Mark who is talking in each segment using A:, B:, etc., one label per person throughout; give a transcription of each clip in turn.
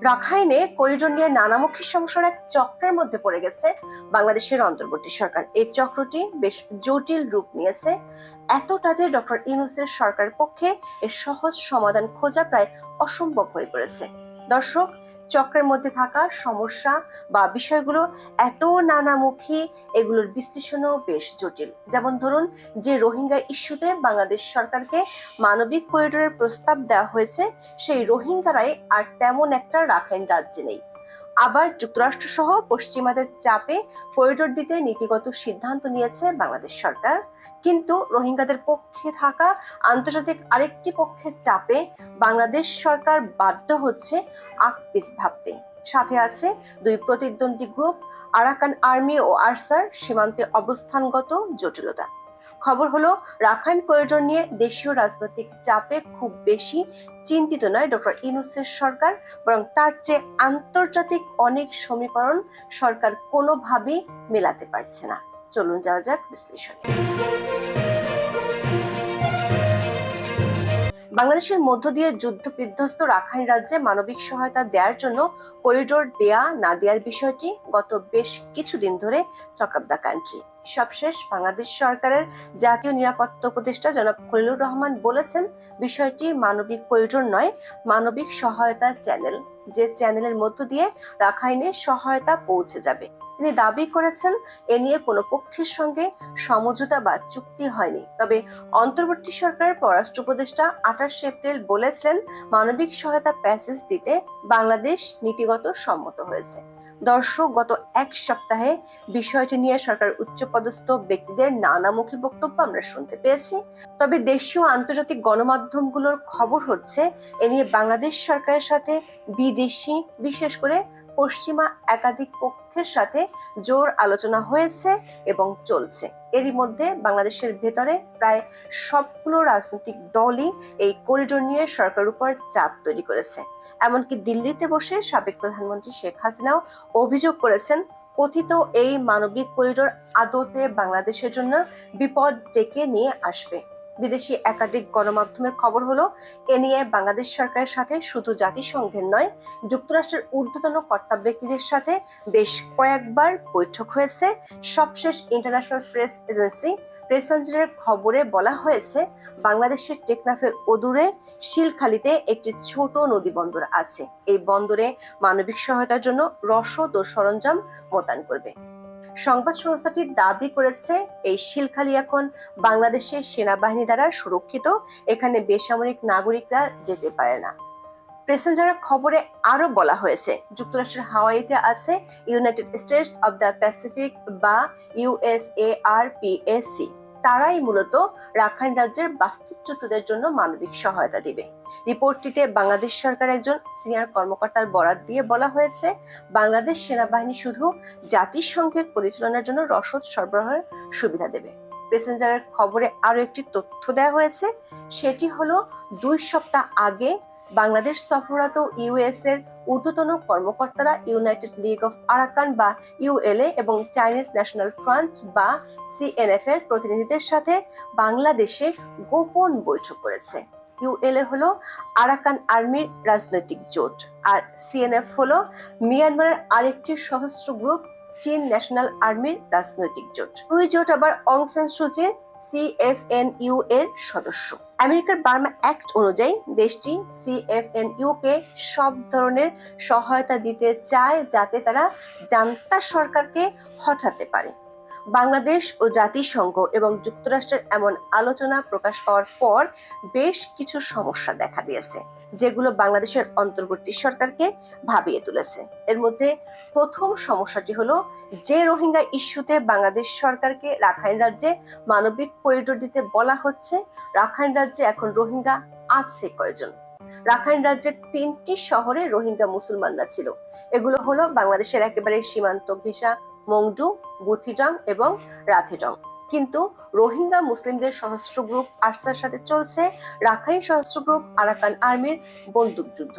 A: রাখাইনে করিডোর নিয়ে নানামুখী সমস্যার এক চক্রের মধ্যে পড়ে গেছে বাংলাদেশের অন্তর্বর্তী সরকার। এই চক্রটি বেশ জটিল রূপ নিয়েছে, এতটা যে ডক্টর ইউনূসের সরকারের পক্ষে এর সহজ সমাধান খোঁজা প্রায় অসম্ভব হয়ে পড়েছে। দর্শক, চক্রের মধ্যে থাকা সমস্যা বা বিষয়গুলো এত নানামুখী, এগুলোর বিশ্লেষণও বেশ জটিল। যেমন ধরুন, যে রোহিঙ্গা ইস্যুতে বাংলাদেশ সরকারকে মানবিক করিডোরের প্রস্তাব দেওয়া হয়েছে, সেই রোহিঙ্গারাই আর তেমন একটা রাখাইন রাজ্যে নেই। আবার যুক্তরাষ্ট্র সহ পশ্চিমাদের চাপে করিডোর দিতে নীতিগত সিদ্ধান্ত নিয়েছে বাংলাদেশ সরকার, কিন্তু রোহিঙ্গাদের পক্ষে থাকা আন্তর্জাতিক আরেকটি পক্ষের চাপে বাংলাদেশ সরকার বাধ্য হচ্ছে আকপিস ভাবতে। সাথে আছে দুই প্রতিদ্বন্দ্বী গ্রুপ, আরাকান আর্মি ও আরসার সীমান্তে অবস্থানগত জটিলতা। খবর হলো, রাখাইন করিডোর নিয়ে দেশীয় রাজনৈতিক চাপে খুব বেশি চিন্তিত নয় ডক্টর ইউনূসের সরকার, বরং তার চেয়ে আন্তর্জাতিক অনেক সমীকরণ সরকার কোনোভাবেই মেলাতে পারছে না। চলুন যাওয়া যাক বিশ্লেষণে। বাংলাদেশের মধ্য দিয়ে যুদ্ধ বিধ্বস্ত রাখাইন রাজ্যে মানবিক সহায়তা দেওয়ার জন্য করিডোর দেয়া না দেওয়ার বিষয়টি গত বেশ কিছুদিন ধরে টক অব দ্য কান্ট্রি। সবশেষ বাংলাদেশ সরকারের জাতীয় নিরাপত্তা উপদেষ্টা জনাব খলিলুর রহমান বলেছেন, বিষয়টি মানবিক করিডোর নয়, মানবিক সহায়তা চ্যানেল, যে চ্যানেলের মধ্য দিয়ে রাখাইনে সহায়তা পৌঁছে যাবে। তিনি দাবি করেছেন, এ নিয়ে কোনো পক্ষের সঙ্গে সমঝোতা বা চুক্তি হয়নি। তবে অন্তর্বর্তী সরকারের পররাষ্ট্র উপদেষ্টা 28 এপ্রিল বলেছিলেন, মানবিক সহায়তা প্যাসেজ দিতে বাংলাদেশ নীতিগত সম্মত হয়েছে। দর্শক, গত এক সপ্তাহে বিষয়টি নিয়ে সরকার উচ্চপদস্থ ব্যক্তিদের নানামুখী বক্তব্য আমরা শুনতে পেয়েছি। তবে দেশীয় আন্তর্জাতিক গণমাধ্যমগুলোর খবর হচ্ছে, এ নিয়ে বাংলাদেশ সরকারের সাথে বিদেশি, বিশেষ করে পশ্চিমা একাধিক পক্ষের সাথে জোর আলোচনা হয়েছে এবং চলছে। এরই মধ্যে বাংলাদেশের ভেতরে প্রায় সবগুলো রাজনৈতিক দলই এই করিডোর নিয়ে সরকারের উপর চাপ তৈরি করেছে। এমনকি দিল্লিতে বসে সাবেক প্রধানমন্ত্রী শেখ হাসিনাও অভিযোগ করেছেন, কথিত এই মানবিক করিডোর আদতে বাংলাদেশের জন্য বিপদ ডেকে নিয়ে আসবে। বিদেশি একাধিক গণমাধ্যমের খবর হলো, এ নিয়ে বাংলাদেশ সরকারের সাথে শুধু জাতিসংঘের নয়, যুক্তরাষ্ট্রের ঊর্ধ্বতন কর্তা ব্যক্তিদের সাথে বেশ কয়েকবার বৈঠক হয়েছে। সবশেষ ইন্টারন্যাশনাল প্রেস এজেন্সি প্রেসেঞ্জারের খবরে বলা হয়েছে, বাংলাদেশের টেকনাফের অদূরে শিলখালীতে একটি ছোট নদী বন্দর আছে। এই বন্দরে মানবিক সহায়তার জন্য রসদ ও সরঞ্জাম মোতায়েন করবে। সংবাদ সংস্থাটি দাবি করেছে, এই শিলখালী এখন বাংলাদেশের সেনাবাহিনী দ্বারা সুরক্ষিত, এখানে বেসামরিক নাগরিকরা যেতে পারে না। প্রেসেঞ্জারের খবরে আরো বলা হয়েছে, যুক্তরাষ্ট্রের হাওয়াইতে আছে United states of the Pacific বা USARPAC। তারাই মূলত রাখাইন রাজ্যের বাস্তুচ্যুতদের জন্য মানবিক সহায়তা দিবে। রিপোর্টটিতে বাংলাদেশ সরকার একজন সিনিয়র কর্মকর্তার বরাত দিয়ে বলা হয়েছে, বাংলাদেশ সেনাবাহিনী শুধু জাতিসংঘের পরিচালনার জন্য রসদ সরবরাহের সুবিধা দেবে। প্রেসেঞ্জারের খবরে আরো একটি তথ্য দেওয়া হয়েছে, সেটি হলো 2 সপ্তাহ আগে বাংলাদেশ সফররত ইউএস এর ঊর্ধ্বতন কর্মকর্তারা ইউনাইটেড লিগ অফ আরাকান বা ULA এবং চাইনিজ ন্যাশনাল ফ্রন্ট বা CNF এর প্রতিনিধিদের সাথে বাংলাদেশে গোপন বৈঠক করেছে। ULA হলো আরাকান আর্মির রাজনৈতিক জোট, আর CNF হলো মিয়ানমারের আরেকটি সশস্ত্র গ্রুপ, চীন ন্যাশনাল আর্মির রাজনৈতিক জোট। ওই জোট আবার অং সান সুচির CFNU এর সদস্য। আমেরিকার বার্মা অ্যাক্ট অনুযায়ী দেশটি CFNU কে সব ধরনের সহায়তা দিতে চায়, যাতে তারা জান্তা সরকারকে হটাতে পারে। বাংলাদেশ ও জাতিসংঘ এবং যুক্তরাষ্ট্রের এমন আলোচনা প্রকাশ পাওয়ার পর বেশ কিছু সমস্যা দেখা দিয়েছে, যেগুলো বাংলাদেশের অন্তর্বর্তী সরকারকে ভাবিয়ে তুলেছে। এর মধ্যে প্রথম সমস্যাটি হলো, যে রোহিঙ্গা ইস্যুতে বাংলাদেশ সরকারকে রাখাইন রাজ্যে মানবিক করিডোর দিতে বলা হচ্ছে, রাখাইন রাজ্যে এখন রোহিঙ্গা আছে কয়জন? রাখাইন রাজ্যের 3টি শহরে রোহিঙ্গা মুসলমানরা ছিল। এগুলো হলো বাংলাদেশের একেবারে সীমান্ত ঘেঁষা মংডু, বুথিডং এবং রাথেডং। কিন্তু রোহিঙ্গা মুসলিমদের সশস্ত্র গ্রুপ আরসার সাথে চলছে রাখাইন সশস্ত্র গ্রুপ আরাকান আর্মির বন্দুকযুদ্ধ।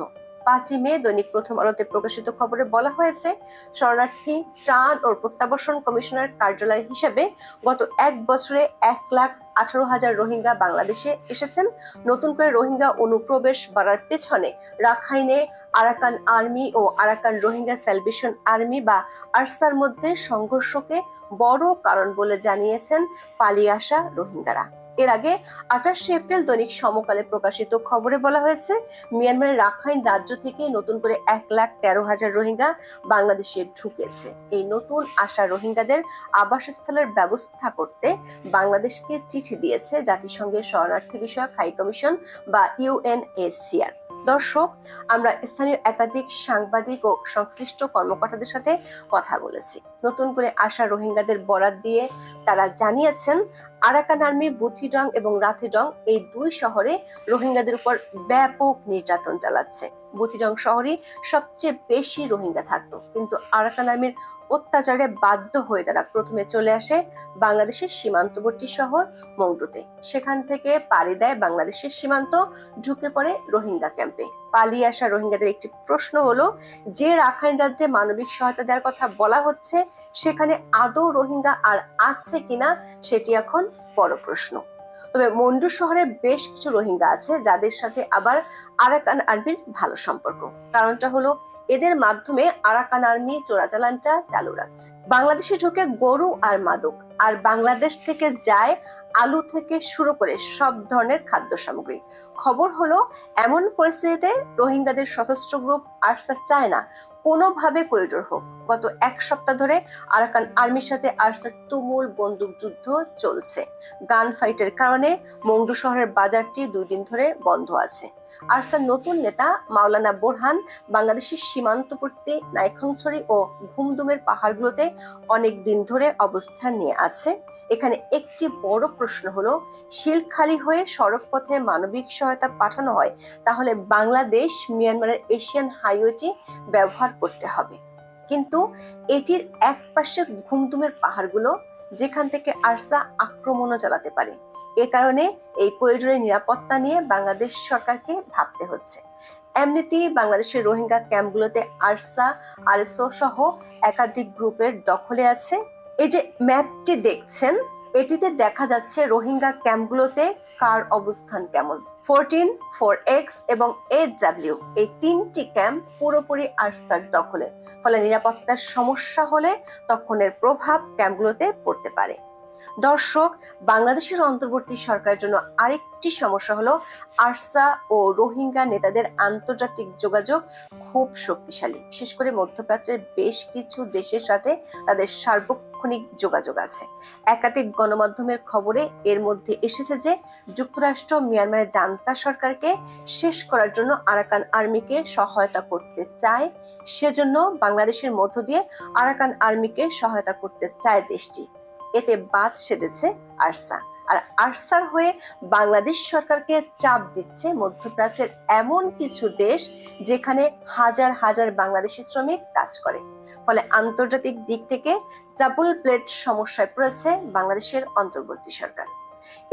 A: 5 মে দৈনিক প্রথম আলোতে প্রকাশিত খবরে বলা হয়েছে, শরণার্থী ত্রাণ ও প্রত্যাবাসন কমিশনার কার্যালয় হিসেবে গত 1 বছরে 18,000 রোহিঙ্গা বাংলাদেশে এসেছেন। নতুন করে রোহিঙ্গা অনুপ্রবেশ বাড়ার পেছনে রাখাইনে আরাকান আর্মি ও আরাকান রোহিঙ্গা স্যালভেশন আর্মি বা আরসার মধ্যে সংঘর্ষকে বড় কারণ বলে জানিয়েছেন পালিয়ে আসা রোহিঙ্গারা। এর আগে 28 এপ্রিল দৈনিক সমকালে প্রকাশিত খবরে বলা হয়েছে, মিয়ানমারের রাখাইন রাজ্য থেকে নতুন করে 1,13,000 রোহিঙ্গা বাংলাদেশে ঢুকেছে। এই নতুন আসা রোহিঙ্গাদের আবাসস্থলের ব্যবস্থা করতে বাংলাদেশকে চিঠি দিয়েছে জাতিসংঘের শরণার্থী বিষয়ক হাই কমিশন বা ইউএনএইচসিআর। দর্শক, আমরা স্থানীয় একাধিক সাংবাদিক ও সংশ্লিষ্ট কর্মকর্তাদের সাথে কথা বলেছি। নতুন করে আসা রোহিঙ্গাদের বরাত দিয়ে তারা জানিয়েছেন, আরাকান আর্মি বুথিডং এবং রাথিডং এই দুই শহরে রোহিঙ্গাদের উপর ব্যাপক নির্যাতন চালাচ্ছে। বুথিডং শহরে সবচেয়ে বেশি রোহিঙ্গা থাকতো, কিন্তু আরাকান আর্মির অত্যাচারে বাধ্য হয়ে তারা প্রথমে চলে আসে বাংলাদেশের সীমান্তবর্তী শহর মংডুতে। সেখান থেকে পাড়ি দেয় বাংলাদেশের সীমান্ত, ঢুকে পড়ে রোহিঙ্গা ক্যাম্পে। পালিয়ে আসা রোহিঙ্গাদের একটি প্রশ্ন হলো, যে রাখাইন রাজ্যে মানবিক সহায়তা দেওয়ার কথা বলা হচ্ছে সেখানে আদৌ রোহিঙ্গা আর আছে কিনা সেটি এখন বড় প্রশ্ন। তবে মন্ডু শহরে বেশ কিছু রোহিঙ্গা আছে যাদের সাথে আবার আরাকান আর্মির ভালো সম্পর্ক। কারণটা হলো, এদের মাধ্যমে আরাকান আর্মি চোরাচালানটা চালু রাখছে। বাংলাদেশে ঢোকে গরু আর মাদক, আর বাংলাদেশ থেকে যায় আলু থেকে শুরু করে সব ধরনের খাদ্য সামগ্রী। খবর হলো, এমন পরিস্থিতিতে রোহিঙ্গাদের সশস্ত্র গ্রুপ আরসা চায় না কোনোভাবে করিডোর হোক। গত এক সপ্তাহ ধরে আরাকান আর্মির সাথে আরসার তুমুল বন্দুক যুদ্ধ চলছে। গান ফাইটের কারণে মংডু শহরের বাজারটি 2 দিন ধরে বন্ধ আছে। আরসার নতুন নেতা মাওলানা বোরহান বাংলাদেশের সীমান্তবর্তী নাইখংছড়ি ও ঘুমদুমের পাহাড়গুলোতে অনেক দিন ধরে অবস্থান নিয়ে আছে। এখানে একটি বড় প্রশ্ন হলো, শিল খালি হয়ে সড়ক পথে মানবিক সহায়তা পাঠানো হয়, তাহলে বাংলাদেশ মিয়ানমারের এশিয়ান হাইওয়েটি ব্যবহার করতে হবে। কিন্তু এটির এক পাশে ঘুমদুমের পাহাড়গুলো, যেখান থেকে আরসা আক্রমণও চালাতে পারে। এ কারণে এই করিডোরের নিরাপত্তা নিয়ে বাংলাদেশ সরকারকে ভাবতে হচ্ছে। এমনিতেই বাংলাদেশের রোহিঙ্গা ক্যাম্পগুলোতে আরসা, আরএসও সহ একাধিক গ্রুপের দখলে আছে। এই যে ম্যাপটি দেখছেন, এটিতে দেখা যাচ্ছে রোহিঙ্গা ক্যাম্পগুলোতে কার অবস্থান কেমন। 14, 4X এবং 8W এই 3টি ক্যাম্প পুরোপুরি আরসার দখলে। ফলে নিরাপত্তার সমস্যা হলে তখন এর প্রভাব ক্যাম্পগুলোতে পড়তে পারে। দর্শক, বাংলাদেশের অন্তর্বর্তী সরকারের জন্য আরেকটি সমস্যা হলো, আরসা ও রোহিঙ্গা নেতাদের আন্তর্জাতিক যোগাযোগ খুব শক্তিশালী। বিশেষ করে মধ্যপ্রাচ্যের বেশ কিছু দেশের সাথে তাদের সার্বক্ষণিক যোগাযোগ আছে। একাধিক গণমাধ্যমের খবরে এর মধ্যে এসেছে যে যুক্তরাষ্ট্র মিয়ানমারের জান্তা সরকারকে শেষ করার জন্য আরাকান আর্মিকে সহায়তা করতে চায়। সেজন্য বাংলাদেশের মধ্য দিয়ে আরাকান আর্মিকে সহায়তা করতে চায় দেশটি। এতে বাদ সেধেছে আরসা। আর আরসার হয়ে বাংলাদেশ সরকারকে চাপ দিচ্ছে মধ্যপ্রাচ্যের এমন কিছু দেশ যেখানে হাজার হাজার বাংলাদেশি শ্রমিক কাজ করে। ফলে আন্তর্জাতিক দিক থেকে ডাবল প্লেট সমস্যায় পড়েছে বাংলাদেশের অন্তর্বর্তী সরকার।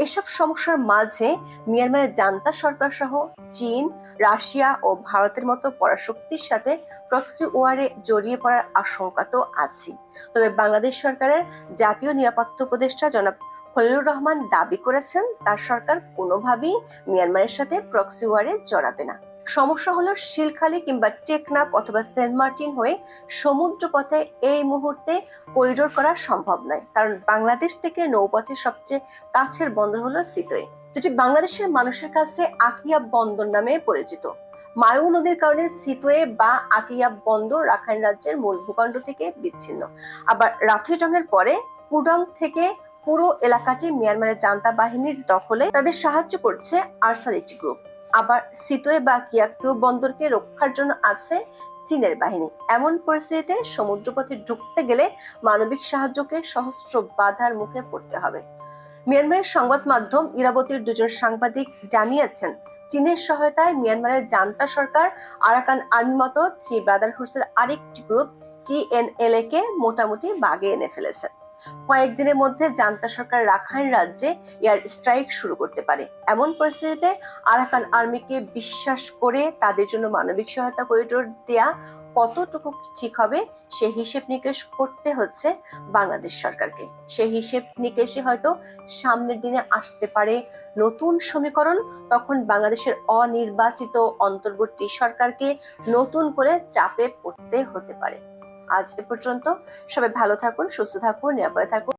A: এসব সমস্যার মাঝে মিয়ানমারের জান্তা সরকার সহ চীন, রাশিয়া ও ভারতের মতো পরাশক্তির সাথে প্রক্সি ওয়ারে জড়িয়ে পড়ার আশঙ্কা তো আছে। তবে বাংলাদেশ সরকারের জাতীয় নিরাপত্তা উপদেষ্টা জনাব খলিলুর রহমান দাবি করেছেন, তার সরকার কোনোভাবেই মিয়ানমারের সাথে প্রক্সি ওয়ারে জড়াবে না। সমস্যা হলো, শিলখালি কিংবা টেকনাফ অথবা সেন্ট মার্টিন হয়ে সমুদ্র পথে এই মুহূর্তে করিডোর করা সম্ভব নয়, কারণ বাংলাদেশ থেকে নৌপথে সবচেয়ে কাছের বন্দর হলো সিতোয়ে, যেটি বাংলাদেশের মানুষের কাছে আকিয়া বন্দর নামে পরিচিত। মায়ু নদীর কারণে সিতোয়ে বা আকিয়া বন্দর রাখাইন রাজ্যের মূল ভূখণ্ড থেকে বিচ্ছিন্ন। আবার রাথিডং-এর পরে পুডং থেকে পুরো এলাকাটি মিয়ানমারের জান্তা বাহিনীর দখলে। তাদের সাহায্য করছে আরসার একটি গ্রুপ। আবার সিতোয়ে বা কিয়াকু বন্দরকে রক্ষার জন্য আছে চীনের বাহিনী। এমন পরিস্থিতিতে সমুদ্রপথে ঢুকতে গেলে মানবিক সাহায্যকে সহস্র বাধার মুখে পড়তে হবে। মিয়ানমারের সংবাদ মাধ্যম ইরাবতীর 2 জন সাংবাদিক জানিয়েছেন, চীনের সহায়তায় মিয়ানমারের জান্তা সরকার আরাকান আর্মি মতো 3 ব্রাদারহুডসের আরেকটি গ্রুপ TNLA কে মোটামুটি বাগে এনে ফেলেছে। কয়েকদিনের মধ্যে জান্তা সরকার রাখাইন রাজ্যে এয়ার স্ট্রাইক শুরু করতে পারে। এমন পরিস্থিতিতে আরাকান আর্মিকে বিশ্বাস করে তাদের জন্য মানবিক সহায়তা করিডোর দেয়া কতটুকু ঠিক হবে সে হিসেব নিকেশ করতে হচ্ছে বাংলাদেশ সরকারকে। সেই হিসেব নিকেশে হয়তো সামনের দিনে আসতে পারে নতুন সমীকরণ। তখন বাংলাদেশের অনির্বাচিত অন্তর্বর্তী সরকারকে নতুন করে চাপে পড়তে হতে পারে। আজ এ পর্যন্ত। সবাই ভালো থাকুন, সুস্থ থাকুন, নিরাপদে থাকুন।